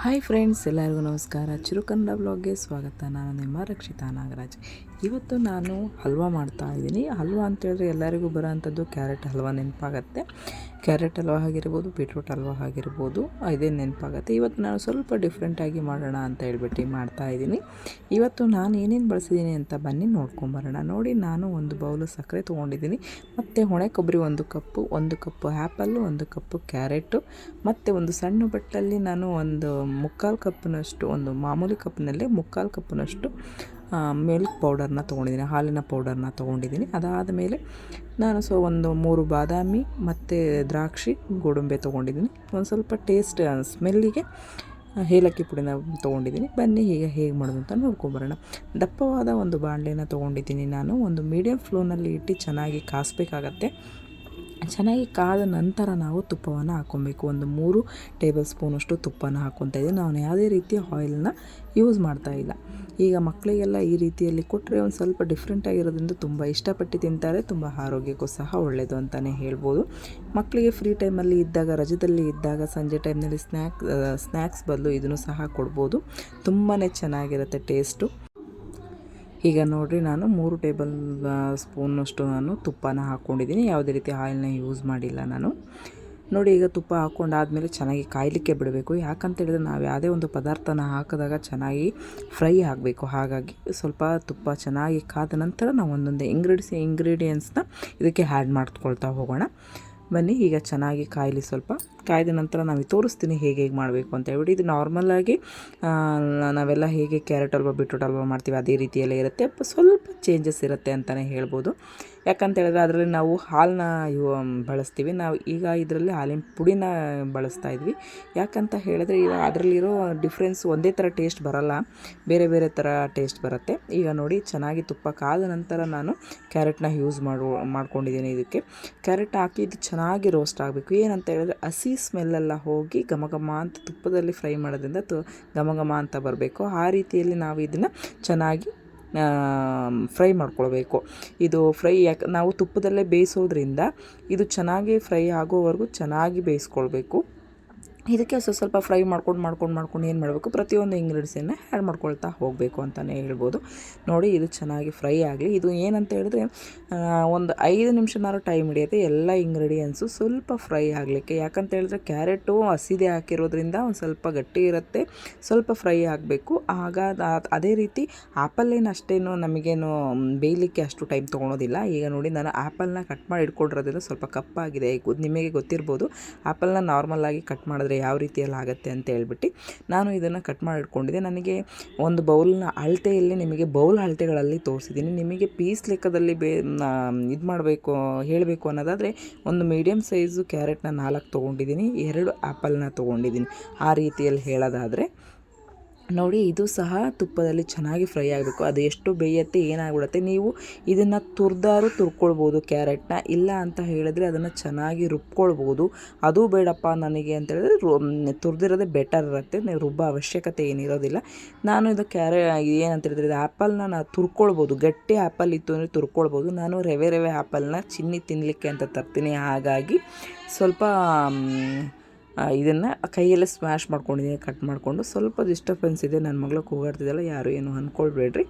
Hi friends, ಎಲ್ಲರಿಗೂ ನಮಸ್ಕಾರ. ಚಿರುಕನ್ನಡ ಬ್ಲಾಗ್ಗೆ ಸ್ವಾಗತ. ನಾನು ನಿಮ್ಮ ರಕ್ಷಿತಾ ನಾಗರಾಜ್. ಇವತ್ತು ನಾನು ಹಲ್ವಾ ಮಾಡ್ತಾ ಇದ್ದೀನಿ. ಹಲ್ವಾ ಅಂತೇಳಿದ್ರೆ ಎಲ್ಲರಿಗೂ ಬರೋವಂಥದ್ದು ಕ್ಯಾರೆಟ್ ಹಲ್ವಾ ನೆನಪಾಗತ್ತೆ. ಕ್ಯಾರೆಟ್ ಹಲ್ವಾ ಆಗಿರ್ಬೋದು, ಬೀಟ್ರೂಟ್ ಹಲ್ವಾ ಆಗಿರ್ಬೋದು, ಇದೇ ನೆನಪಾಗತ್ತೆ. ಇವತ್ತು ನಾನು ಸ್ವಲ್ಪ ಡಿಫ್ರೆಂಟಾಗಿ ಮಾಡೋಣ ಅಂತ ಹೇಳ್ಬಿಟ್ಟು ಮಾಡ್ತಾಯಿದ್ದೀನಿ. ಇವತ್ತು ನಾನು ಏನೇನು ಬಳಸಿದ್ದೀನಿ ಅಂತ ಬನ್ನಿ ನೋಡ್ಕೊಂಬರೋಣ. ನೋಡಿ, ನಾನು ಒಂದು ಬೌಲು ಸಕ್ಕರೆ ತೊಗೊಂಡಿದ್ದೀನಿ, ಮತ್ತು ಒಣ ಕೊಬ್ಬರಿ ಒಂದು ಕಪ್ಪು ಆ್ಯಪಲ್ಲು, ಒಂದು ಕಪ್ಪು ಕ್ಯಾರೆಟು, ಮತ್ತು ಒಂದು ಸಣ್ಣ ಬಟ್ಟಲಲ್ಲಿ ನಾನು ಒಂದು ಮುಕ್ಕಾಲು ಕಪ್ಪಿನಷ್ಟು, ಒಂದು ಮಾಮೂಲಿ ಕಪ್ಪಿನಲ್ಲಿ ಮುಕ್ಕಾಲು ಕಪ್ಪಿನಷ್ಟು ಮಿಲ್ಕ್ ಪೌಡರ್ನ ತೊಗೊಂಡಿದ್ದೀನಿ, ಹಾಲಿನ ಪೌಡರ್ನ ತೊಗೊಂಡಿದ್ದೀನಿ. ಅದಾದ ಮೇಲೆ ನಾನು ಒಂದು 3 ಬಾದಾಮಿ ಮತ್ತು ದ್ರಾಕ್ಷಿ ಗೋಡಂಬಿ ತೊಗೊಂಡಿದ್ದೀನಿ. ಒಂದು ಸ್ವಲ್ಪ ಟೇಸ್ಟ್ ಸ್ಮೆಲ್ಲಿಗೆ ಏಲಕ್ಕಿ ಪುಡಿನ ತೊಗೊಂಡಿದ್ದೀನಿ. ಬನ್ನಿ ಈಗ ಹೇಗೆ ಮಾಡೋದು ಅಂತ ನೋಡ್ಕೊಂಬರೋಣ. ದಪ್ಪವಾದ ಒಂದು ಬಾಣಲೆನ ತೊಗೊಂಡಿದ್ದೀನಿ. ನಾನು ಒಂದು ಮೀಡಿಯಮ್ ಫ್ಲೇಮ್ನಲ್ಲಿ ಇಟ್ಟು ಚೆನ್ನಾಗಿ ಕಾಸಬೇಕಾಗತ್ತೆ. ಚೆನ್ನಾಗಿ ಕಾದ ನಂತರ ನಾವು ತುಪ್ಪವನ್ನು ಹಾಕ್ಕೊಬೇಕು. ಒಂದು 3 ಟೇಬಲ್ ಸ್ಪೂನಷ್ಟು ತುಪ್ಪನ ಹಾಕ್ಕೊತಾ ಇದ್ದೀನಿ. ನಾನು ಯಾವುದೇ ರೀತಿಯ ಆಯಿಲನ್ನ ಯೂಸ್ ಮಾಡ್ತಾಯಿಲ್ಲ. ಈಗ ಮಕ್ಕಳಿಗೆಲ್ಲ ಈ ರೀತಿಯಲ್ಲಿ ಕೊಟ್ಟರೆ ಒಂದು ಸ್ವಲ್ಪ ಡಿಫ್ರೆಂಟಾಗಿರೋದ್ರಿಂದ ತುಂಬ ಇಷ್ಟಪಟ್ಟು ತಿಂತಾರೆ. ತುಂಬ ಆರೋಗ್ಯಕ್ಕೂ ಸಹ ಒಳ್ಳೆಯದು ಅಂತಲೇ ಹೇಳ್ಬೋದು. ಮಕ್ಕಳಿಗೆ ಫ್ರೀ ಟೈಮಲ್ಲಿ ಇದ್ದಾಗ, ರಜದಲ್ಲಿ ಇದ್ದಾಗ, ಸಂಜೆ ಟೈಮ್ನಲ್ಲಿ ಸ್ನ್ಯಾಕ್ಸ್ ಬದಲು ಇದನ್ನು ಸಹ ಕೊಡ್ಬೋದು. ತುಂಬಾ ಚೆನ್ನಾಗಿರುತ್ತೆ ಟೇಸ್ಟು. ಈಗ ನೋಡಿರಿ, ನಾನು 3 ಟೇಬಲ್ ಸ್ಪೂನಷ್ಟು ನಾನು ತುಪ್ಪನ ಹಾಕ್ಕೊಂಡಿದ್ದೀನಿ. ಯಾವುದೇ ರೀತಿ ಆಯಿಲ್ನ ಯೂಸ್ ಮಾಡಿಲ್ಲ ನಾನು. ನೋಡಿ, ಈಗ ತುಪ್ಪ ಹಾಕ್ಕೊಂಡಾದ್ಮೇಲೆ ಚೆನ್ನಾಗಿ ಕಾಯಲಿಕ್ಕೆ ಬಿಡಬೇಕು. ಯಾಕಂತೇಳಿದ್ರೆ ನಾವು ಯಾವುದೇ ಒಂದು ಪದಾರ್ಥನ ಹಾಕಿದಾಗ ಚೆನ್ನಾಗಿ ಫ್ರೈ ಆಗಬೇಕು. ಹಾಗಾಗಿ ಸ್ವಲ್ಪ ತುಪ್ಪ ಚೆನ್ನಾಗಿ ಕಾದ ನಂತರ ನಾವು ಒಂದೊಂದೇ ಇಂಗ್ರೀಡಿಯೆಂಟ್ಸ್ನ ಇದಕ್ಕೆ ಆ್ಯಡ್ ಮಾಡ್ಕೊಳ್ತಾ ಹೋಗೋಣ. ಬನ್ನಿ, ಈಗ ಚೆನ್ನಾಗಿ ಕಾಯಲಿ. ಸ್ವಲ್ಪ ಕಾಯ್ದ ನಂತರ ನಾವು ತೋರಿಸ್ತೀನಿ ಹೇಗೆ ಮಾಡಬೇಕು ಅಂತ ಹೇಳ್ಬಿಟ್ಟು. ಇದು ನಾರ್ಮಲಾಗಿ ನಾವೆಲ್ಲ ಹೇಗೆ ಕ್ಯಾರೆಟ್ ಹಲ್ವಾ, ಬೀಟ್ರೂಟ್ ಹಲ್ವಾ ಮಾಡ್ತೀವಿ ಅದೇ ರೀತಿಯಲ್ಲೇ ಇರುತ್ತೆ. ಸ್ವಲ್ಪ ಚೇಂಜಸ್ ಇರುತ್ತೆ ಅಂತಲೇ ಹೇಳ್ಬೋದು. ಯಾಕಂತ ಹೇಳಿದ್ರೆ ಅದರಲ್ಲಿ ನಾವು ಹಾಲನ್ನ ಬಳಸ್ತೀವಿ. ನಾವು ಈಗ ಇದರಲ್ಲಿ ಹಾಲಿನ ಪುಡಿನ ಬಳಸ್ತಾ ಇದ್ವಿ. ಯಾಕಂತ ಹೇಳಿದ್ರೆ ಈಗ ಅದರಲ್ಲಿರೋ ಡಿಫ್ರೆನ್ಸ್ ಒಂದೇ ಥರ ಟೇಸ್ಟ್ ಬರೋಲ್ಲ, ಬೇರೆ ಬೇರೆ ಥರ ಟೇಸ್ಟ್ ಬರುತ್ತೆ. ಈಗ ನೋಡಿ, ಚೆನ್ನಾಗಿ ತುಪ್ಪ ಕಾದ ನಂತರ ನಾನು ಕ್ಯಾರೆಟ್ನ ಯೂಸ್ ಮಾಡ್ಕೊಂಡಿದ್ದೀನಿ. ಇದಕ್ಕೆ ಕ್ಯಾರೆಟ್ ಹಾಕಿ ಇದು ಚೆನ್ನಾಗಿ ರೋಸ್ಟ್ ಆಗಬೇಕು. ಏನಂತ ಹೇಳಿದ್ರೆ ಹಸಿ ಸ್ಮೆಲ್ಲೆಲ್ಲ ಹೋಗಿ ಘಮ ಘಮ ಅಂತ ತುಪ್ಪದಲ್ಲಿ ಫ್ರೈ ಮಾಡೋದ್ರಿಂದ ಘಮ ಘಮ ಅಂತ ಬರಬೇಕು. ಆ ರೀತಿಯಲ್ಲಿ ನಾವು ಇದನ್ನು ಚೆನ್ನಾಗಿ ಫ್ರೈ ಮಾಡ್ಕೊಳ್ಬೇಕು. ಇದು ಫ್ರೈ ನಾವು ತುಪ್ಪದಲ್ಲೇ ಬೇಯಿಸೋದ್ರಿಂದ ಇದು ಚೆನ್ನಾಗಿ ಫ್ರೈ ಆಗೋವರೆಗೂ ಚೆನ್ನಾಗಿ ಬೇಯಿಸ್ಕೊಳ್ಬೇಕು. ಇದಕ್ಕೆ ಸ್ವಲ್ಪ ಫ್ರೈ ಮಾಡ್ಕೊಂಡು ಏನು ಮಾಡಬೇಕು, ಪ್ರತಿಯೊಂದು ಇಂಗ್ರೀಡಿಯೆಂಟ್ಸನ್ನು ಆ್ಯಡ್ ಮಾಡ್ಕೊಳ್ತಾ ಹೋಗಬೇಕು ಅಂತಲೇ ಹೇಳ್ಬೋದು. ನೋಡಿ, ಇದು ಚೆನ್ನಾಗಿ ಫ್ರೈ ಆಗಲಿ. ಇದು ಏನಂತ ಹೇಳಿದ್ರೆ ಒಂದು 5 ನಿಮಿಷನಾರು ಟೈಮ್ ಹಿಡಿಯುತ್ತೆ ಎಲ್ಲ ಇಂಗ್ರೀಡಿಯೆಂಟ್ಸು ಸ್ವಲ್ಪ ಫ್ರೈ ಆಗಲಿಕ್ಕೆ. ಯಾಕಂತ ಹೇಳಿದ್ರೆ ಕ್ಯಾರೆಟು ಹಸಿದೆ ಹಾಕಿರೋದ್ರಿಂದ ಒಂದು ಸ್ವಲ್ಪ ಗಟ್ಟಿ ಇರುತ್ತೆ, ಸ್ವಲ್ಪ ಫ್ರೈ ಆಗಬೇಕು. ಆಗ ಅದೇ ರೀತಿ ಆ್ಯಪಲ್ಲೇನು ಅಷ್ಟೇನು ನಮಗೇನು ಬೇಯಲಿಕ್ಕೆ ಅಷ್ಟು ಟೈಮ್ ತೊಗೊಳೋದಿಲ್ಲ. ಈಗ ನೋಡಿ, ನಾನು ಆ್ಯಪಲ್ನ ಕಟ್ ಮಾಡಿ ಇಟ್ಕೊಂಡಿರೋದ್ರಿಂದ ಸ್ವಲ್ಪ ಕಪ್ಪಾಗಿದೆ. ನಿಮಗೆ ಗೊತ್ತಿರ್ಬೋದು, ಆ್ಯಪಲ್ನ ನಾರ್ಮಲಾಗಿ ಕಟ್ ಮಾಡಿದ್ರೆ ಯಾವ ರೀತಿಯಲ್ಲಿ ಆಗುತ್ತೆ ಅಂತ ಹೇಳ್ಬಿಟ್ಟು ನಾನು ಇದನ್ನು ಕಟ್ ಮಾಡಿ ಇಟ್ಕೊಂಡಿದ್ದೆ. ನನಗೆ ಒಂದು ಬೌಲ್ನ ಅಳತೆಯಲ್ಲಿ ನಿಮಗೆ ಬೌಲ್ ಅಳತೆಗಳಲ್ಲಿ ತೋರಿಸಿದ್ದೀನಿ. ನಿಮಗೆ ಪೀಸ್ ಲೆಕ್ಕದಲ್ಲಿ ಇದು ಮಾಡಬೇಕು ಹೇಳಬೇಕು ಅನ್ನೋದಾದರೆ ಒಂದು ಮೀಡಿಯಮ್ ಸೈಜು ಕ್ಯಾರೆಟ್ನ 4 ತೊಗೊಂಡಿದ್ದೀನಿ, 2 ಆ್ಯಪಲ್ನ ತೊಗೊಂಡಿದ್ದೀನಿ. ಆ ರೀತಿಯಲ್ಲಿ ಹೇಳೋದಾದರೆ ನೋಡಿ, ಇದು ಸಹ ತುಪ್ಪದಲ್ಲಿ ಚೆನ್ನಾಗಿ ಫ್ರೈ ಆಗಬೇಕು. ಅದು ಎಷ್ಟು ಬೇಯುತ್ತೆ ಏನಾಗ್ಬಿಡುತ್ತೆ. ನೀವು ಇದನ್ನು ತುರ್ಕೊಳ್ಬೋದು ಕ್ಯಾರೆಟ್ನ, ಇಲ್ಲ ಅಂತ ಹೇಳಿದ್ರೆ ಅದನ್ನು ಚೆನ್ನಾಗಿ ರುಬ್ಕೊಳ್ಬೋದು. ಅದು ಬೇಡಪ್ಪ ನನಗೆ ಅಂತ ಹೇಳಿದ್ರೆ ತುರಿದಿರೋದೇ ಬೆಟರ್ ಇರುತ್ತೆ, ನೀವು ರುಬ್ಬೋ ಅವಶ್ಯಕತೆ ಏನಿರೋದಿಲ್ಲ. ನಾನು ಇದು ಏನಂತ ಹೇಳಿದ್ರೆ ಇದು ಆ್ಯಪಲ್ನ ನಾನು ತುರ್ಕೊಳ್ಬೋದು. ಗಟ್ಟಿ ಆ್ಯಪಲ್ ಇತ್ತು ಅಂದರೆ ತುರ್ಕೊಳ್ಬೋದು. ನಾನು ರವೆ ಆ್ಯಪಲ್ನ ಚಿನ್ನಿ ತಿನ್ನಲಿಕ್ಕೆ ಅಂತ ತರ್ತೀನಿ. ಹಾಗಾಗಿ ಸ್ವಲ್ಪ ಇದನ್ನು ಕೈಯಲ್ಲೇ ಸ್ಮ್ಯಾಶ್ ಮಾಡ್ಕೊಂಡಿದ್ದೀನಿ, ಕಟ್ ಮಾಡಿಕೊಂಡು. ಸ್ವಲ್ಪ ಡಿಸ್ಟರ್ಬೆನ್ಸ್ ಇದೆ, ನನ್ನ ಮಗಳು ಕೂಗಾಡ್ತಿದ್ದಲ್ಲ, ಯಾರು ಏನು ಅಂದ್ಕೊಳ್ಬೇಡ್ರಿ,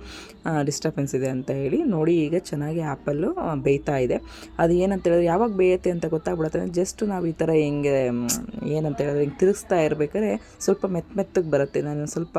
ಡಿಸ್ಟರ್ಬೆನ್ಸ್ ಇದೆ ಅಂತ ಹೇಳಿ. ನೋಡಿ, ಈಗ ಚೆನ್ನಾಗಿ ಆ್ಯಪಲ್ಲು ಬೇಯ್ತಾ ಇದೆ. ಅದು ಏನಂತ ಹೇಳಿದ್ರೆ ಯಾವಾಗ ಬೇಯುತ್ತೆ ಅಂತ ಗೊತ್ತಾಗ್ಬಿಡುತ್ತೆ. ಜಸ್ಟ್ ನಾವು ಈ ಥರ ಹಿಂಗೆ ಏನಂತ ಹೇಳಿದ್ರೆ ಹಿಂಗೆ ತಿರುಗಿಸ್ತಾ ಇರಬೇಕಾದ್ರೆ ಸ್ವಲ್ಪ ಮೆತ್ತಗೆ ಬರುತ್ತೆ. ನಾನು ಸ್ವಲ್ಪ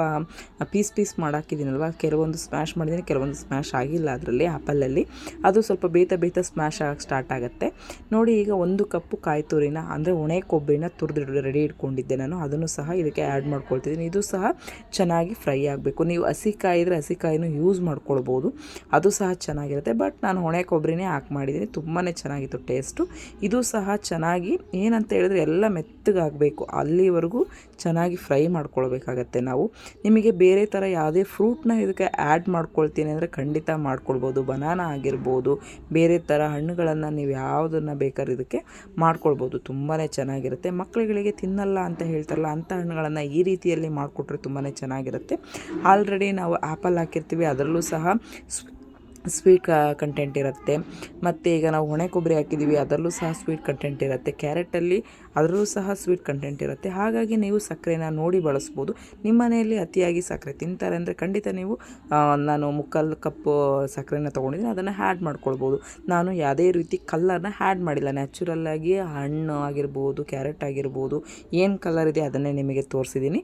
ಪೀಸ್ ಮಾಡಾಕಿದ್ದೀನಲ್ವ, ಕೆಲವೊಂದು ಸ್ಮ್ಯಾಶ್ ಮಾಡಿದ್ದೀನಿ, ಕೆಲವೊಂದು ಸ್ಮ್ಯಾಶ್ ಆಗಿಲ್ಲ ಅದರಲ್ಲಿ ಆ್ಯಪಲಲ್ಲಿ. ಅದು ಸ್ವಲ್ಪ ಬೇಯ್ತಾ ಸ್ಮ್ಯಾಶ್ ಆಗಕ್ಕೆ ಸ್ಟಾರ್ಟ್ ಆಗುತ್ತೆ. ನೋಡಿ, ಈಗ 1 ಕಪ್ಪು ಕಾಯಿ ತುರಿನ ಅಂದರೆ ಒಣ ಕೊಬ್ಬರಿನ ತುರಿದು ರೆಡಿ ಇಟ್ಕೊಂಡಿದ್ದೆ ನಾನು, ಅದನ್ನು ಸಹ ಇದಕ್ಕೆ ಆ್ಯಡ್ ಮಾಡ್ಕೊಳ್ತಿದ್ದೀನಿ. ಇದು ಸಹ ಚೆನ್ನಾಗಿ ಫ್ರೈ ಆಗಬೇಕು. ನೀವು ಹಸಿಕಾಯಿ ಇದ್ದರೆ ಹಸಿಕಾಯಿನೂ ಯೂಸ್ ಮಾಡ್ಕೊಳ್ಬೋದು, ಅದು ಸಹ ಚೆನ್ನಾಗಿರುತ್ತೆ. ಬಟ್ ನಾನು ಒಣ ಕೊಬ್ಬರಿನೇ ಮಾಡಿದ್ದೀನಿ, ತುಂಬಾ ಚೆನ್ನಾಗಿತ್ತು ಟೇಸ್ಟು. ಇದು ಸಹ ಚೆನ್ನಾಗಿ ಏನಂತ ಹೇಳಿದ್ರೆ ಎಲ್ಲ ಮೆತ್ತಗಾಗಬೇಕು, ಅಲ್ಲಿವರೆಗೂ ಚೆನ್ನಾಗಿ ಫ್ರೈ ಮಾಡ್ಕೊಳ್ಬೇಕಾಗತ್ತೆ ನಾವು. ನಿಮಗೆ ಬೇರೆ ಥರ ಯಾವುದೇ ಫ್ರೂಟ್ನ ಇದಕ್ಕೆ ಆ್ಯಡ್ ಮಾಡ್ಕೊಳ್ತೀನಿ ಅಂದರೆ ಖಂಡಿತ ಮಾಡ್ಕೊಳ್ಬೋದು. ಬನಾನಾ ಆಗಿರ್ಬೋದು, ಬೇರೆ ಥರ ಹಣ್ಣುಗಳನ್ನು ನೀವು ಯಾವುದನ್ನು ಬೇಕಾದ್ರೆ ಇದಕ್ಕೆ ಮಾಡ್ಕೊಳ್ಬೋದು. ತುಂಬಾ ಚೆನ್ನಾಗಿರುತ್ತೆ. ಮಕ್ಕಳುಗಳಿಗೆ ತಿನ್ನಲ್ಲ ಅಂತ ಹೇಳ್ತಾರಲ್ಲ, ಅಂಥ ಹಣ್ಣುಗಳನ್ನು ಈ ರೀತಿಯಲ್ಲಿ ಮಾಡಿಕೊಟ್ರೆ ತುಂಬಾ ಚೆನ್ನಾಗಿರುತ್ತೆ. ಆಲ್ರೆಡಿ ನಾವು ಆ್ಯಪಲ್ ಹಾಕಿರ್ತೀವಿ, ಅದರಲ್ಲೂ ಸಹ ಸ್ವೀಟ್ ಕಂಟೆಂಟ್ ಇರುತ್ತೆ. ಮತ್ತು ಈಗ ನಾವು ಒಣ ಕೊಬ್ಬರಿ ಹಾಕಿದ್ದೀವಿ, ಅದರಲ್ಲೂ ಸಹ ಸ್ವೀಟ್ ಕಂಟೆಂಟ್ ಇರುತ್ತೆ. ಕ್ಯಾರೆಟಲ್ಲಿ ಅದರಲ್ಲೂ ಸಹ ಸ್ವೀಟ್ ಕಂಟೆಂಟ್ ಇರುತ್ತೆ. ಹಾಗಾಗಿ ನೀವು ಸಕ್ಕರೆನ ನೋಡಿ ಬಳಸ್ಬೋದು. ನಿಮ್ಮ ಮನೆಯಲ್ಲಿ ಅತಿಯಾಗಿ ಸಕ್ಕರೆ ತಿಂತಾರೆ ಅಂದರೆ ಖಂಡಿತ ನೀವು ನಾನು 3/4 ಕಪ್ಪು ಸಕ್ಕರೆನ ತೊಗೊಂಡಿದ್ದೀನಿ, ಅದನ್ನು ಆ್ಯಡ್ ಮಾಡ್ಕೊಳ್ಬೋದು. ನಾನು ಯಾವುದೇ ರೀತಿ ಕಲರ್ನ ಆ್ಯಡ್ ಮಾಡಿಲ್ಲ. ನ್ಯಾಚುರಲ್ಲಾಗಿ ಹಣ್ಣು ಆಗಿರ್ಬೋದು, ಕ್ಯಾರೆಟ್ ಆಗಿರ್ಬೋದು, ಏನು ಕಲರ್ ಇದೆ ಅದನ್ನೇ ನಿಮಗೆ ತೋರಿಸಿದ್ದೀನಿ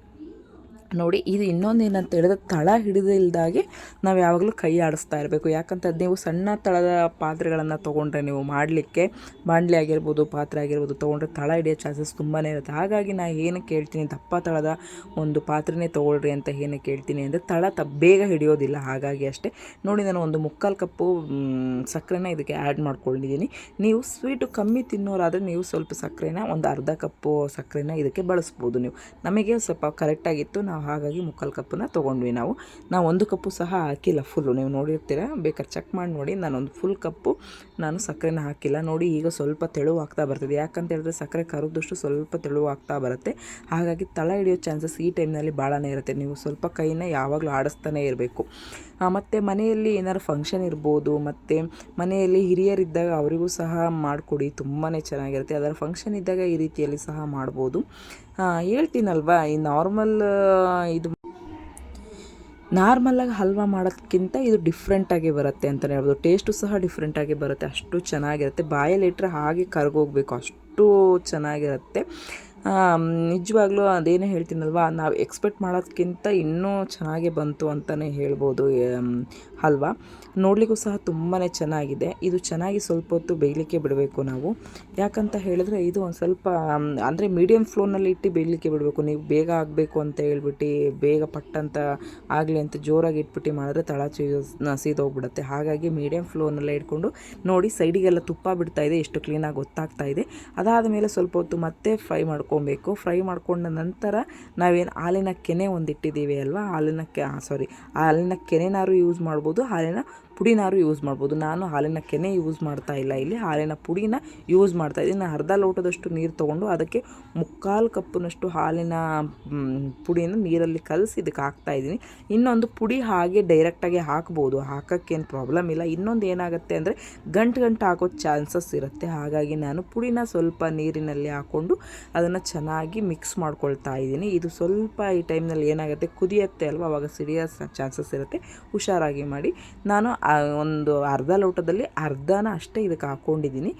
ನೋಡಿ. ಇದು ಇನ್ನೊಂದು ಏನಂತ ಹೇಳಿದ್ರೆ, ತಳ ಹಿಡಿದಿಲ್ದಾಗೆ ನಾವು ಯಾವಾಗಲೂ ಕೈ ಆಡಿಸ್ತಾ ಇರಬೇಕು. ಯಾಕಂತ ನೀವು ಸಣ್ಣ ತಳದ ಪಾತ್ರೆಗಳನ್ನು ತೊಗೊಂಡ್ರೆ, ನೀವು ಮಾಡಲಿಕ್ಕೆ ಬಾಣಲೆ ಆಗಿರ್ಬೋದು, ಪಾತ್ರೆ ಆಗಿರ್ಬೋದು ತೊಗೊಂಡ್ರೆ ತಳ ಹಿಡಿಯೋ ಚಾನ್ಸಸ್ ತುಂಬಾ ಇರುತ್ತೆ. ಹಾಗಾಗಿ ನಾನು ಏನಕ್ಕೆ ಹೇಳ್ತೀನಿ, ದಪ್ಪ ತಳದ ಒಂದು ಪಾತ್ರೆನೇ ತೊಗೊಳ್ರಿ ಅಂತ ಏನಕ್ಕೆ ಹೇಳ್ತೀನಿ ಅಂದರೆ, ತಳ ಬೇಗ ಹಿಡಿಯೋದಿಲ್ಲ. ಹಾಗಾಗಿ ಅಷ್ಟೇ ನೋಡಿ. ನಾನು ಒಂದು 3/4 ಕಪ್ಪು ಸಕ್ಕರೆನ ಇದಕ್ಕೆ ಆ್ಯಡ್ ಮಾಡ್ಕೊಂಡಿದ್ದೀನಿ. ನೀವು ಸ್ವೀಟು ಕಮ್ಮಿ ತಿನ್ನೋರಾದರೆ ನೀವು ಸ್ವಲ್ಪ ಸಕ್ಕರೆನ ಒಂದು ಅರ್ಧ ಕಪ್ಪು ಸಕ್ಕರೆನ ಇದಕ್ಕೆ ಬಳಸ್ಬೋದು. ನಮಗೆ ಸ್ವಲ್ಪ ಕರೆಕ್ಟಾಗಿತ್ತು, ನಾವು ಹಾಗಾಗಿ 3/4 ಕಪ್ಪನ್ನ ತೊಗೊಂಡ್ವಿ. ನಾವು 1 ಕಪ್ಪು ಸಹ ಹಾಕಿಲ್ಲ ಫುಲ್ಲು. ನೀವು ನೋಡಿರ್ತೀರ, ಬೇಕಾದ್ರೆ ಚೆಕ್ ಮಾಡಿ ನೋಡಿ. ನಾನೊಂದು ಫುಲ್ ಕಪ್ಪು ಸಕ್ಕರೆನ ಹಾಕಿಲ್ಲ ನೋಡಿ. ಈಗ ಸ್ವಲ್ಪ ತೆಳುವಾಗ್ತಾ ಬರ್ತದೆ. ಯಾಕಂತ ಹೇಳಿದ್ರೆ ಸಕ್ಕರೆ ಕರದಷ್ಟು ಸ್ವಲ್ಪ ತೆಳುವಾಗ್ತಾ ಬರುತ್ತೆ. ಹಾಗಾಗಿ ತಳ ಹಿಡಿಯೋ ಚಾನ್ಸಸ್ ಈ ಟೈಮ್ನಲ್ಲಿ ಭಾಳನೇ ಇರುತ್ತೆ. ನೀವು ಸ್ವಲ್ಪ ಕೈನ ಯಾವಾಗಲೂ ಆಡಿಸ್ತಾನೆ ಇರಬೇಕು. ಮತ್ತು ಮನೆಯಲ್ಲಿ ಏನಾದ್ರು ಫಂಕ್ಷನ್ ಇರ್ಬೋದು, ಮತ್ತು ಮನೆಯಲ್ಲಿ ಹಿರಿಯರಿದ್ದಾಗ ಅವರಿಗೂ ಸಹ ಮಾಡಿಕೊಡಿ, ತುಂಬಾ ಚೆನ್ನಾಗಿರುತ್ತೆ. ಅದರ ಫಂಕ್ಷನ್ ಇದ್ದಾಗ ಈ ರೀತಿಯಲ್ಲಿ ಸಹ ಮಾಡ್ಬೋದು. ಹೇಳ್ತೀನಲ್ವ, ಈ ನಾರ್ಮಲಾಗಿ ಹಲ್ವಾ ಮಾಡೋದಕ್ಕಿಂತ ಇದು ಡಿಫ್ರೆಂಟಾಗಿ ಬರುತ್ತೆ ಅಂತಲೇ ಹೇಳ್ಬೋದು. ಟೇಸ್ಟು ಸಹ ಡಿಫ್ರೆಂಟಾಗಿ ಬರುತ್ತೆ. ಅಷ್ಟು ಚೆನ್ನಾಗಿರುತ್ತೆ. ಬಾಯಲ್ಲಿಟ್ಟರೆ ಹಾಗೆ ಕರಗೋಗಬೇಕು, ಅಷ್ಟು ಚೆನ್ನಾಗಿರುತ್ತೆ. ನಿಜವಾಗ್ಲೂ ಅದೇನೇ ಹೇಳ್ತೀನಲ್ವ, ನಾವು ಎಕ್ಸ್ಪೆಕ್ಟ್ ಮಾಡೋದಕ್ಕಿಂತ ಇನ್ನೂ ಚೆನ್ನಾಗೇ ಬಂತು ಅಂತಲೇ ಹೇಳ್ಬೋದು. ಹಲ್ವಾ ನೋಡಲಿಕ್ಕೂ ಸಹ ತುಂಬಾ ಚೆನ್ನಾಗಿದೆ. ಇದು ಚೆನ್ನಾಗಿ ಸ್ವಲ್ಪ ಹೊತ್ತು ಬೇಯಲಿಕ್ಕೆ ಬಿಡಬೇಕು ನಾವು. ಯಾಕಂತ ಹೇಳಿದ್ರೆ ಇದು ಒಂದು ಸ್ವಲ್ಪ ಅಂದರೆ ಮೀಡಿಯಮ್ ಫ್ಲೇಮ್ನಲ್ಲಿ ಇಟ್ಟು ಬೇಯಲಿಕ್ಕೆ ಬಿಡಬೇಕು. ನೀವು ಬೇಗ ಆಗಬೇಕು ಅಂತ ಹೇಳ್ಬಿಟ್ಟು, ಬೇಗ ಪಟ್ಟಂತ ಆಗಲಿ ಅಂತ ಜೋರಾಗಿ ಇಟ್ಬಿಟ್ಟು ಮಾಡಿದ್ರೆ ತಳ ಸೀದೋಗ್ಬಿಡುತ್ತೆ. ಹಾಗಾಗಿ ಮೀಡಿಯಮ್ ಫ್ಲೇಮ್ನಲ್ಲೇ ಇಟ್ಕೊಂಡು ನೋಡಿ. ಸೈಡಿಗೆಲ್ಲ ತುಪ್ಪ ಬಿಡ್ತಾ ಇದೆ, ಎಷ್ಟು ಕ್ಲೀನಾಗಿ ಗೊತ್ತಾಗ್ತಾ ಇದೆ. ಅದಾದ ಮೇಲೆ ಸ್ವಲ್ಪ ಹೊತ್ತು ಮತ್ತೆ ಫ್ರೈ ಮಾಡ್ಕೊಬೇಕು. ಫ್ರೈ ಮಾಡ್ಕೊಂಡ ನಂತರ ನಾವೇನು ಹಾಲಿನ ಕೆನೆ ಒಂದಿಟ್ಟಿದ್ದೀವಿ ಅಲ್ವಾ, ಹಾಲಿನ ಕೆನೆನಾರು ಯೂಸ್ ಮಾಡ್ಬೋದು, ಹಾಲಿನ ಪುಡಿನಾರು ಯೂಸ್ ಮಾಡ್ಬೋದು. ನಾನು ಹಾಲಿನ ಕೆನೆ ಯೂಸ್ ಮಾಡ್ತಾ ಇಲ್ಲ, ಇಲ್ಲಿ ಹಾಲಿನ ಪುಡಿನ ಯೂಸ್ ಮಾಡ್ತಾ ಇದ್ದೀನಿ. ನಾನು ಅರ್ಧ ಲೋಟದಷ್ಟು ನೀರು ತೊಗೊಂಡು ಅದಕ್ಕೆ 3/4 ಕಪ್ಪಿನಷ್ಟು ಹಾಲಿನ ಪುಡಿನ ನೀರಲ್ಲಿ ಕಲಸಿ ಇದಕ್ಕೆ ಹಾಕ್ತಾಯಿದ್ದೀನಿ. ಇನ್ನೊಂದು ಪುಡಿ ಹಾಗೆ ಡೈರೆಕ್ಟಾಗಿ ಹಾಕ್ಬೋದು, ಹಾಕೋಕ್ಕೇನು ಪ್ರಾಬ್ಲಮ್ ಇಲ್ಲ. ಇನ್ನೊಂದು ಏನಾಗುತ್ತೆ ಅಂದರೆ ಗಂಟು ಹಾಕೋ ಚಾನ್ಸಸ್ ಇರುತ್ತೆ. ಹಾಗಾಗಿ ನಾನು ಪುಡಿನ ಸ್ವಲ್ಪ ನೀರಿನಲ್ಲಿ ಹಾಕ್ಕೊಂಡು ಅದನ್ನು ಚೆನ್ನಾಗಿ ಮಿಕ್ಸ್ ಮಾಡ್ಕೊಳ್ತಾ ಇದ್ದೀನಿ. ಇದು ಸ್ವಲ್ಪ ಈ ಟೈಮ್ನಲ್ಲಿ ಏನಾಗುತ್ತೆ, ಕುದಿಯುತ್ತೆ ಅಲ್ವ, ಆವಾಗ ಸಿಡಿಯೋ ಚಾನ್ಸಸ್ ಇರುತ್ತೆ. ಹುಷಾರಾಗಿ ಮಾಡಿ. ನಾನು ಒಂದು ಅರ್ಧ ಲೋಟದಲ್ಲಿ ಅರ್ಧನ ಅಷ್ಟೇ ಇದಕ್ಕೆ ಹಾಕ್ಕೊಂಡಿದ್ದೀನಿ.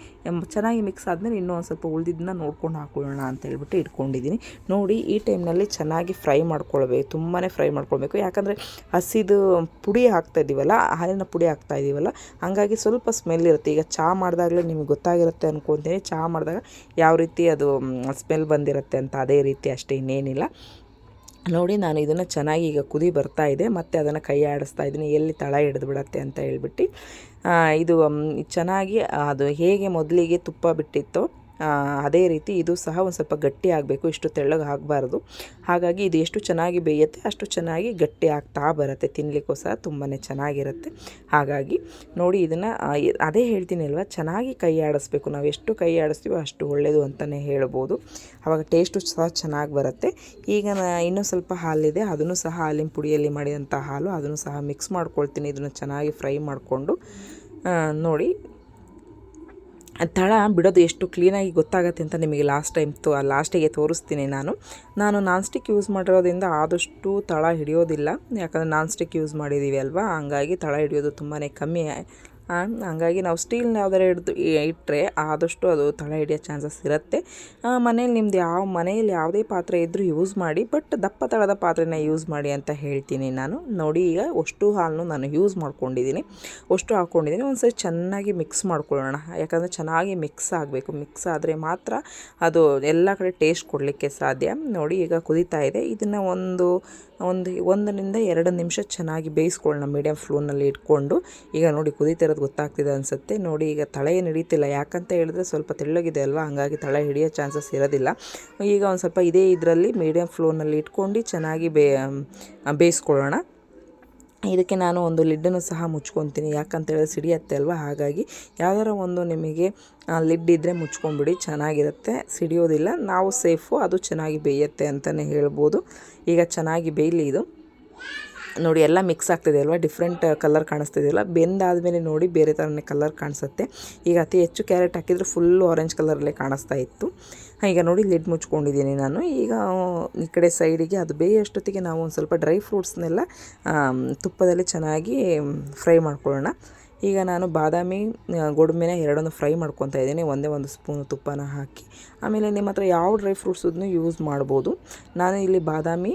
ಚೆನ್ನಾಗಿ ಮಿಕ್ಸ್ ಆದಮೇಲೆ ಇನ್ನೂ ಒಂದು ಸ್ವಲ್ಪ ಉಳಿದಿದ್ದನ್ನ ನೋಡ್ಕೊಂಡು ಹಾಕ್ಕೊಳ್ಳೋಣ ಅಂತ ಹೇಳ್ಬಿಟ್ಟು ಇಟ್ಕೊಂಡಿದ್ದೀನಿ ನೋಡಿ. ಈ ಟೈಮ್ನಲ್ಲಿ ಚೆನ್ನಾಗಿ ಫ್ರೈ ಮಾಡ್ಕೊಳ್ಬೇಕು, ತುಂಬಾ ಫ್ರೈ ಮಾಡ್ಕೊಳ್ಬೇಕು. ಯಾಕಂದರೆ ಹಸಿದು ಪುಡಿ ಹಾಕ್ತಾಯಿದ್ದೀವಲ್ಲ, ಹಾಲಿನ ಪುಡಿ ಹಾಕ್ತಾಯಿದ್ದೀವಲ್ಲ, ಹಾಗಾಗಿ ಸ್ವಲ್ಪ ಸ್ಮೆಲ್ ಇರುತ್ತೆ. ಈಗ ಚಹಾ ಮಾಡಿದಾಗಲೇ ನಿಮಗೆ ಗೊತ್ತಾಗಿರುತ್ತೆ ಅಂದ್ಕೊತೀನಿ, ಚಹಾ ಮಾಡಿದಾಗ ಯಾವ ರೀತಿ ಅದು ಸ್ಮೆಲ್ ಬಂದಿರುತ್ತೆ ಅಂತ, ಅದೇ ರೀತಿ ಅಷ್ಟೇ, ಇನ್ನೇನಿಲ್ಲ ನೋಡಿ. ನಾನು ಇದನ್ನು ಚೆನ್ನಾಗಿ ಈಗ ಕುದಿ ಬರ್ತಾ ಇದೆ, ಮತ್ತು ಅದನ್ನು ಕೈ ಆಡಿಸ್ತಾ ಇದ್ದೀನಿ, ಎಲ್ಲಿ ತಳ ಹಿಡಿದು ಬಿಡತ್ತೆ ಅಂತ ಹೇಳ್ಬಿಟ್ಟು. ಇದು ಚೆನ್ನಾಗಿ ಅದು ಹೇಗೆ ಮೊದಲಿಗೆ ತುಪ್ಪ ಬಿಟ್ಟಿತ್ತೋ ಅದೇ ರೀತಿ ಇದು ಸಹ ಒಂದು ಸ್ವಲ್ಪ ಗಟ್ಟಿ ಆಗಬೇಕು, ಇಷ್ಟು ತೆಳ್ಳಗೆ ಆಗಬಾರ್ದು. ಹಾಗಾಗಿ ಇದು ಎಷ್ಟು ಚೆನ್ನಾಗಿ ಬೇಯುತ್ತೆ ಅಷ್ಟು ಚೆನ್ನಾಗಿ ಗಟ್ಟಿ ಆಗ್ತಾ ಬರುತ್ತೆ, ತಿನ್ನಲಿಕ್ಕೂ ಸಹ ತುಂಬಾ ಚೆನ್ನಾಗಿರುತ್ತೆ. ಹಾಗಾಗಿ ನೋಡಿ, ಇದನ್ನು ಅದೇ ಹೇಳ್ತೀನಿ ಅಲ್ವ, ಚೆನ್ನಾಗಿ ಕೈ ಆಡಿಸ್ಬೇಕು. ನಾವು ಎಷ್ಟು ಕೈ ಆಡಿಸ್ತೀವೋ ಅಷ್ಟು ಒಳ್ಳೆಯದು ಅಂತಲೇ ಹೇಳ್ಬೋದು. ಆವಾಗ ಟೇಸ್ಟು ಸಹ ಚೆನ್ನಾಗಿ ಬರುತ್ತೆ. ಈಗ ಇನ್ನೂ ಸ್ವಲ್ಪ ಹಾಲಿದೆ, ಅದನ್ನು ಸಹ ಹಾಲಿನ ಪುಡಿಯಲ್ಲಿ ಮಾಡಿದಂಥ ಹಾಲು, ಅದನ್ನು ಸಹ ಮಿಕ್ಸ್ ಮಾಡ್ಕೊಳ್ತೀನಿ. ಇದನ್ನು ಚೆನ್ನಾಗಿ ಫ್ರೈ ಮಾಡಿಕೊಂಡು ನೋಡಿ. ತಳ ಬಿಡೋದು ಎಷ್ಟು ಕ್ಲೀನಾಗಿ ಗೊತ್ತಾಗುತ್ತೆ ಅಂತ ನಿಮಗೆ ಲಾಸ್ಟಿಗೆ ತೋರಿಸ್ತೀನಿ. ನಾನು ನಾನ್ ಸ್ಟಿಕ್ ಯೂಸ್ ಮಾಡಿರೋದ್ರಿಂದ ಆದಷ್ಟು ತಳ ಹಿಡಿಯೋದಿಲ್ಲ. ಯಾಕಂದರೆ ನಾನ್ ಸ್ಟಿಕ್ ಯೂಸ್ ಮಾಡಿದ್ದೀವಿ ಅಲ್ವಾ, ಹಂಗಾಗಿ ತಳ ಹಿಡಿಯೋದು ತುಂಬಾ ಕಮ್ಮಿ. ಹಂಗಾಗಿ ನಾವು ಸ್ಟೀಲ್ನ ಯಾವ್ದಾರು ಇಟ್ಟರೆ ಆದಷ್ಟು ಅದು ತಳ ಹಿಡಿಯೋ ಚಾನ್ಸಸ್ ಇರುತ್ತೆ. ಮನೆಯಲ್ಲಿ ಯಾವುದೇ ಪಾತ್ರೆ ಇದ್ದರೂ ಯೂಸ್ ಮಾಡಿ, ಬಟ್ ದಪ್ಪ ತಳದ ಪಾತ್ರೆನ ಯೂಸ್ ಮಾಡಿ ಅಂತ ಹೇಳ್ತೀನಿ ನಾನು ನೋಡಿ. ಈಗ ಅಷ್ಟು ಹಾಲನ್ನು ನಾನು ಯೂಸ್ ಮಾಡ್ಕೊಂಡಿದ್ದೀನಿ, ಅಷ್ಟು ಹಾಕ್ಕೊಂಡಿದ್ದೀನಿ. ಒಂದು ಸರಿ ಚೆನ್ನಾಗಿ ಮಿಕ್ಸ್ ಮಾಡ್ಕೊಳ್ಳೋಣ, ಯಾಕಂದರೆ ಚೆನ್ನಾಗಿ ಮಿಕ್ಸ್ ಆಗಬೇಕು. ಮಿಕ್ಸ್ ಆದರೆ ಮಾತ್ರ ಅದು ಎಲ್ಲ ಕಡೆ ಟೇಸ್ಟ್ ಕೊಡಲಿಕ್ಕೆ ಸಾಧ್ಯ. ನೋಡಿ, ಈಗ ಕುದೀತಾ ಇದೆ. ಇದನ್ನು ಒಂದರಿಂದ 2 ನಿಮಿಷ ಚೆನ್ನಾಗಿ ಬೇಯಿಸ್ಕೊಳ್ಳೋಣ ಮೀಡಿಯಮ್ ಫ್ಲೇಮ್ನಲ್ಲಿ ಇಟ್ಕೊಂಡು. ಈಗ ನೋಡಿ, ಕುದೀತಿರೋದು ಗೊತ್ತಾಗ್ತಿದೆ ಅನಿಸುತ್ತೆ ನೋಡಿ. ಈಗ ತಳ ಏನು ಹಿಡಿತಿಲ್ಲ, ಯಾಕಂತ ಹೇಳಿದ್ರೆ ಸ್ವಲ್ಪ ತೆಳ್ಳಗಿದೆ ಅಲ್ವಾ, ಹಂಗಾಗಿ ತಳ ಹಿಡಿಯೋ ಚಾನ್ಸಸ್ ಇರೋದಿಲ್ಲ. ಈಗ ಒಂದು ಸ್ವಲ್ಪ ಇದೇ ಇದರಲ್ಲಿ ಮೀಡಿಯಮ್ ಫ್ಲೇಮ್ನಲ್ಲಿ ಇಟ್ಕೊಂಡು ಚೆನ್ನಾಗಿ ಬೇಯಿಸ್ಕೊಳ್ಳೋಣ. ಇದಕ್ಕೆ ನಾನು ಒಂದು ಲಿಡ್ಡನ್ನು ಸಹ ಮುಚ್ಕೊತೀನಿ, ಯಾಕಂತ ಹೇಳಿದ್ರೆ ಸಿಡಿಯತ್ತೆ ಅಲ್ವಾ. ಹಾಗಾಗಿ ಯಾವ್ದಾರ ಒಂದು ನಿಮಗೆ ಲಿಡ್ ಇದ್ದರೆ ಮುಚ್ಕೊಂಡ್ಬಿಡಿ, ಚೆನ್ನಾಗಿರುತ್ತೆ, ಸಿಡಿಯೋದಿಲ್ಲ. ನಾವು ಸೇಫು, ಅದು ಚೆನ್ನಾಗಿ ಬೇಯುತ್ತೆ ಅಂತಲೇ ಹೇಳ್ಬೋದು. ಈಗ ಚೆನ್ನಾಗಿ ಬೇಯಲಿ ಇದು. ನೋಡಿ ಎಲ್ಲ ಮಿಕ್ಸ್ ಆಗ್ತಿದೆ ಅಲ್ವಾ, ಡಿಫ್ರೆಂಟ್ ಕಲರ್ ಕಾಣಿಸ್ತಿದೆಯಲ್ಲ. ಬೆಂದಾದಮೇಲೆ ನೋಡಿ ಬೇರೆ ಥರನೇ ಕಲರ್ ಕಾಣಿಸುತ್ತೆ. ಈಗ ಅತಿ ಹೆಚ್ಚು ಕ್ಯಾರೆಟ್ ಹಾಕಿದರೆ ಫುಲ್ಲು ಆರೆಂಜ್ ಕಲರಲ್ಲೇ ಕಾಣಿಸ್ತಾ ಇತ್ತು. ಈಗ ನೋಡಿ ಲಿಡ್ ಮುಚ್ಕೊಂಡಿದ್ದೀನಿ ನಾನು. ಈಗ ಈ ಕಡೆ ಸೈಡಿಗೆ ಅದು ಬೇಯೋಷ್ಟೊತ್ತಿಗೆ ನಾವು ಒಂದು ಸ್ವಲ್ಪ ಡ್ರೈ ಫ್ರೂಟ್ಸ್ನೆಲ್ಲ ತುಪ್ಪದಲ್ಲಿ ಚೆನ್ನಾಗಿ ಫ್ರೈ ಮಾಡ್ಕೊಳ್ಳೋಣ. ಈಗ ನಾನು ಬಾದಾಮಿ ಗೋಡಂಬಿನ ಎರಡನ್ನು ಫ್ರೈ ಮಾಡ್ಕೊತಾ ಇದ್ದೀನಿ, ಒಂದೇ ಒಂದು ಸ್ಪೂನು ತುಪ್ಪನ ಹಾಕಿ. ಆಮೇಲೆ ನಿಮ್ಮ ಹತ್ರ ಯಾವ ಡ್ರೈ ಫ್ರೂಟ್ಸನ್ನು ಯೂಸ್ ಮಾಡ್ಬೋದು. ನಾನು ಇಲ್ಲಿ ಬಾದಾಮಿ,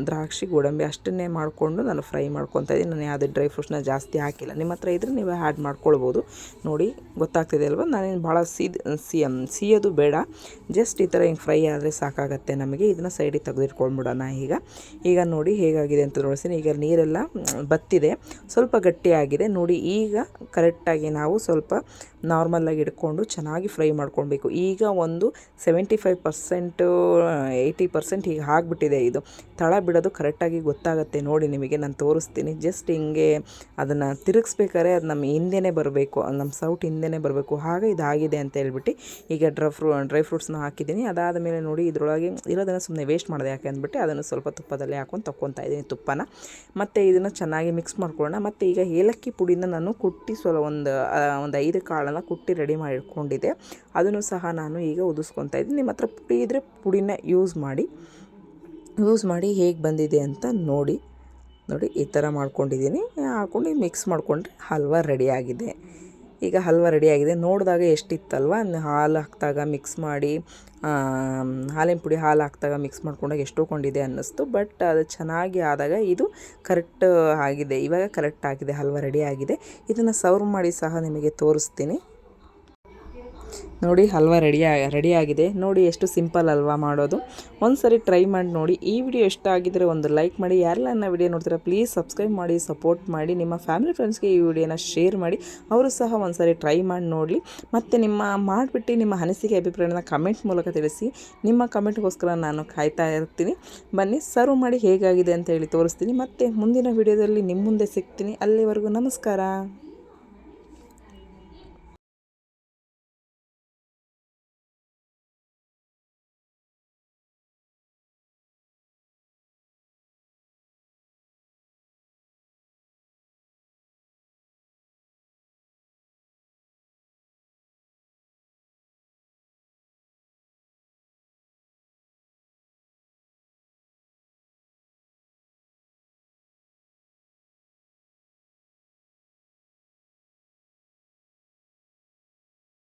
ದ್ರಾಕ್ಷಿ, ಗೋಡಂಬಿ ಅಷ್ಟನ್ನೇ ಮಾಡಿಕೊಂಡು ನಾನು ಫ್ರೈ ಮಾಡ್ಕೊತಾ ಇದ್ದೀನಿ. ನಾನು ಯಾವುದೇ ಡ್ರೈ ಫ್ರೂಟ್ಸ್ನ ಜಾಸ್ತಿ ಹಾಕಿಲ್ಲ. ನಿಮ್ಮ ಹತ್ರ ಇದ್ದರೆ ನೀವು ಆ್ಯಡ್ ಮಾಡ್ಕೊಳ್ಬೋದು. ನೋಡಿ ಗೊತ್ತಾಗ್ತಿದೆ ಅಲ್ವಾ, ನಾನೇನು ಭಾಳ ಸಿಯೋದು ಬೇಡ, ಜಸ್ಟ್ ಈ ಥರ ಹಿಂಗೆ ಫ್ರೈ ಆದರೆ ಸಾಕಾಗತ್ತೆ ನಮಗೆ. ಇದನ್ನು ಸೈಡಿಗೆ ತೆಗೆದಿಟ್ಕೊಂಡ್ಬಿಡೋಣ. ಈಗ ನೋಡಿ ಹೇಗಾಗಿದೆ ಅಂತ ನೋಡ್ತೀನಿ. ಈಗ ನೀರೆಲ್ಲ ಬತ್ತಿದೆ, ಸ್ವಲ್ಪ ಗಟ್ಟಿಯಾಗಿದೆ ನೋಡಿ. ಈಗ ಕರೆಕ್ಟಾಗಿ ನಾವು ಸ್ವಲ್ಪ ನಾರ್ಮಲಾಗಿ ಇಟ್ಕೊಂಡು ಚೆನ್ನಾಗಿ ಫ್ರೈ ಮಾಡ್ಕೊಳ್ಬೇಕು. ಈಗ ಒಂದು 75% 80% ಹೀಗೆ ಆಗಿಬಿಟ್ಟಿದೆ. ಇದು ತಳ ಬಿಡೋದು ಕರೆಕ್ಟಾಗಿ ಗೊತ್ತಾಗುತ್ತೆ ನೋಡಿ ನಿಮಗೆ. ನಾನು ತೋರಿಸ್ತೀನಿ. ಜಸ್ಟ್ ಹಿಂಗೆ ಅದನ್ನು ತಿರುಗಿಸ್ಬೇಕಾದ್ರೆ ಅದು ನಮ್ಮ ಹಿಂದೆನೇ ಬರಬೇಕು, ನಮ್ಮ ಸೌಟ್ ಹಿಂದೆನೇ ಬರಬೇಕು. ಹಾಗೆ ಇದಾಗಿದೆ ಅಂತ ಹೇಳ್ಬಿಟ್ಟು ಈಗ ಡ್ರೈ ಫ್ರೂಟ್ಸ್ನ ಹಾಕಿದ್ದೀನಿ. ಅದಾದ ಮೇಲೆ ನೋಡಿ ಇದರೊಳಗೆ ಇರೋದನ್ನು ಸುಮ್ಮನೆ ವೇಸ್ಟ್ ಮಾಡಿದೆ ಯಾಕೆ ಅಂದ್ಬಿಟ್ಟು ಅದನ್ನು ಸ್ವಲ್ಪ ತುಪ್ಪದಲ್ಲಿ ಹಾಕೊಂಡು ತಗೊತಾ ಇದ್ದೀನಿ ತುಪ್ಪನ. ಮತ್ತು ಇದನ್ನು ಚೆನ್ನಾಗಿ ಮಿಕ್ಸ್ ಮಾಡ್ಕೊಳ್ಳೋಣ. ಮತ್ತು ಈಗ ಏಲಕ್ಕಿ ಪುಡಿನ ನಾನು ಕುಟ್ಟಿ ಒಂದು 5 ಕಾಳನ್ನು ಕುಟ್ಟಿ ರೆಡಿ ಮಾಡಿ ಇಟ್ಕೊಂಡಿದ್ದೆ. ಅದನ್ನು ಸಹ ನಾನು ಈಗ ಉದಿಸ್ಕೊತಾ ಇದ್ದೀನಿ. ನಿಮ್ಮ ಹತ್ರ ಪುಡಿ ಇದ್ದರೆ ಪುಡಿನ ಯೂಸ್ ಮಾಡಿ ಹೇಗೆ ಬಂದಿದೆ ಅಂತ ನೋಡಿ ಈ ಥರ ಮಾಡ್ಕೊಂಡಿದ್ದೀನಿ. ಹಾಕ್ಕೊಂಡು ಮಿಕ್ಸ್ ಮಾಡಿಕೊಂಡ್ರೆ ಹಲ್ವಾ ರೆಡಿಯಾಗಿದೆ. ಈಗ ಹಲ್ವಾ ರೆಡಿಯಾಗಿದೆ. ನೋಡಿದಾಗ ಎಷ್ಟಿತ್ತಲ್ವ, ಹಾಲು ಹಾಕಿದಾಗ ಮಿಕ್ಸ್ ಮಾಡಿ ಹಾಲಿನ ಪುಡಿ ಹಾಲು ಹಾಕಿದಾಗ ಮಿಕ್ಸ್ ಮಾಡ್ಕೊಂಡಾಗ ಎಷ್ಟು ಕೊಂಡಿದೆ ಅನ್ನಿಸ್ತು. ಬಟ್ ಅದು ಚೆನ್ನಾಗಿ ಆದಾಗ ಇದು ಕರೆಕ್ಟ್ ಆಗಿದೆ. ಇವಾಗ ಕರೆಕ್ಟ್ ಆಗಿದೆ, ಹಲ್ವಾ ರೆಡಿಯಾಗಿದೆ. ಇದನ್ನು ಸರ್ವ್ ಮಾಡಿ ಸಹ ನಿಮಗೆ ತೋರಿಸ್ತೀನಿ. ನೋಡಿ ಹಲ್ವಾ ರೆಡಿಯಾಗಿದೆ. ನೋಡಿ ಎಷ್ಟು ಸಿಂಪಲ್ ಅಲ್ವಾ ಮಾಡೋದು. ಒಂದು ಸರಿ ಟ್ರೈ ಮಾಡಿ ನೋಡಿ. ಈ ವಿಡಿಯೋ ಇಷ್ಟ ಆಗಿದ್ದರೆ ಒಂದು ಲೈಕ್ ಮಾಡಿ. ಯಾರೆಲ್ಲ ನನ್ನ ವಿಡಿಯೋ ನೋಡ್ತೀರಾ ಪ್ಲೀಸ್ ಸಬ್ಸ್ಕ್ರೈಬ್ ಮಾಡಿ, ಸಪೋರ್ಟ್ ಮಾಡಿ. ನಿಮ್ಮ ಫ್ಯಾಮಿಲಿ ಫ್ರೆಂಡ್ಸ್ಗೆ ಈ ವಿಡಿಯೋನ ಶೇರ್ ಮಾಡಿ, ಅವರು ಸಹ ಒಂದು ಸರಿ ಟ್ರೈ ಮಾಡಿ ನೋಡಲಿ. ಮತ್ತು ನಿಮ್ಮ ಅನಿಸಿಕೆ ಅಭಿಪ್ರಾಯನ ಕಮೆಂಟ್ ಮೂಲಕ ತಿಳಿಸಿ. ನಿಮ್ಮ ಕಮೆಂಟ್ಗೋಸ್ಕರ ನಾನು ಕಾಯ್ತಾ ಇರ್ತೀನಿ. ಬನ್ನಿ ಸರ್ವ್ ಮಾಡಿ ಹೇಗಾಗಿದೆ ಅಂತ ಹೇಳಿ ತೋರಿಸ್ತೀನಿ. ಮತ್ತು ಮುಂದಿನ ವಿಡಿಯೋದಲ್ಲಿ ನಿಮ್ಮ ಮುಂದೆ ಸಿಗ್ತೀನಿ. ಅಲ್ಲಿವರೆಗೂ ನಮಸ್ಕಾರ.